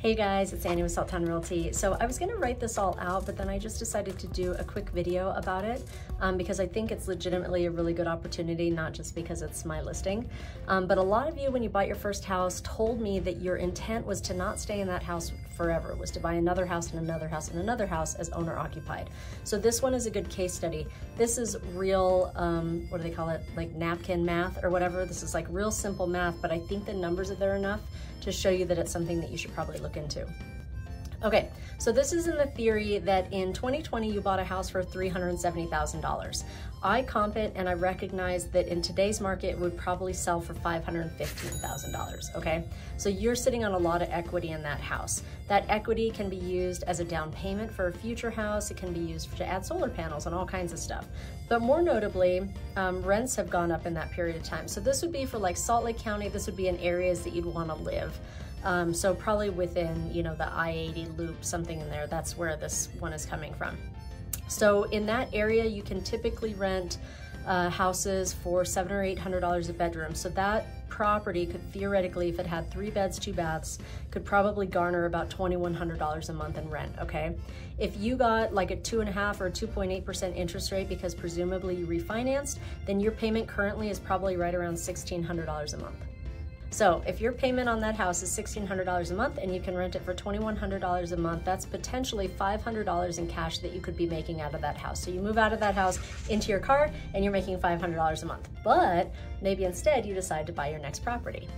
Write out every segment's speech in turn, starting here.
Hey guys, it's Annie with Salttown Realty. So I was gonna write this all out, but then I just decided to do a quick video about it because I think it's legitimately a really good opportunity, not just because it's my listing. But a lot of you, when you bought your first house, told me that your intent was to not stay in that house forever, was to buy another house and another house and another house as owner occupied. So this one is a good case study. This is real, what do they call it? Like napkin math or whatever. This is like real simple math, but I think the numbers are there enough to show you that it's something that you should probably look into. Okay, so this is in the theory that in 2020 you bought a house for $370,000. I comp it and I recognize that in today's market it would probably sell for $515,000, okay? So you're sitting on a lot of equity in that house. That equity can be used as a down payment for a future house. It can be used to add solar panels and all kinds of stuff. But more notably, rents have gone up in that period of time. So this would be for like Salt Lake County, this would be in areas that you'd wanna live. So probably within, you know, the I-80 loop, something in there, that's where this one is coming from. So in that area, you can typically rent houses for $700 or $800 a bedroom. So that property could theoretically, if it had 3 beds, 2 baths, could probably garner about $2,100 a month in rent, okay? If you got like a 2.5 or 2.8% interest rate because presumably you refinanced, then your payment currently is probably right around $1,600 a month. So if your payment on that house is $1,600 a month and you can rent it for $2,100 a month, that's potentially $500 in cash that you could be making out of that house. So you move out of that house into your car and you're making $500 a month. But maybe instead you decide to buy your next property.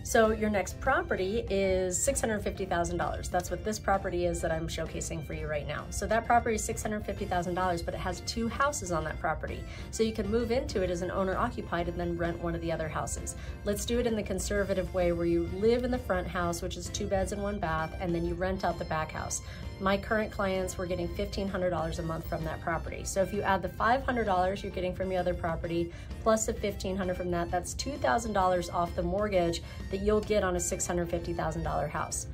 So your next property is $650,000. That's what this property is that I'm showcasing for you right now. So that property is $650,000, but it has 2 houses on that property. So you can move into it as an owner occupied and then rent one of the other houses. Let's do it in the conservative way where you live in the front house, which is 2 beds and 1 bath, and then you rent out the back house. My current clients were getting $1,500 a month from that property. So if you add the $500 you're getting from your other property, plus the $1,500 from that, that's $2,000 off the mortgage that you'll get on a $650,000 house.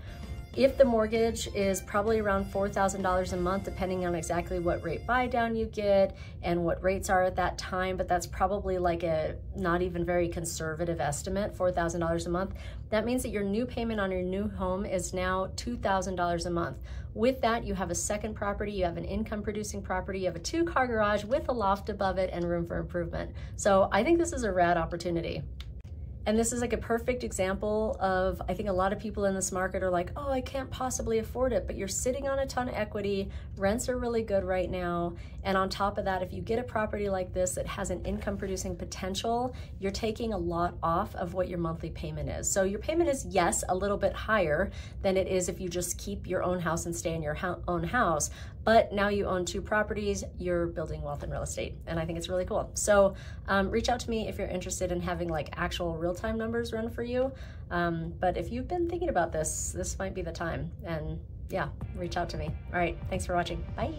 If the mortgage is probably around $4,000 a month, depending on exactly what rate buy down you get and what rates are at that time, but that's probably like a not even very conservative estimate, $4,000 a month. That means that your new payment on your new home is now $2,000 a month. With that, you have a second property, you have an income producing property, you have a 2-car garage with a loft above it and room for improvement. So I think this is a rad opportunity. And this is like a perfect example of, I think a lot of people in this market are like, oh, I can't possibly afford it, but you're sitting on a ton of equity, rents are really good right now. And on top of that, if you get a property like this that has an income producing potential, you're taking a lot off of what your monthly payment is. So your payment is, yes, a little bit higher than it is if you just keep your own house and stay in your own house. But now you own 2 properties, you're building wealth in real estate. And I think it's really cool. So reach out to me if you're interested in having like actual real-time numbers run for you. But if you've been thinking about this, this might be the time. And yeah, reach out to me. All right, thanks for watching. Bye.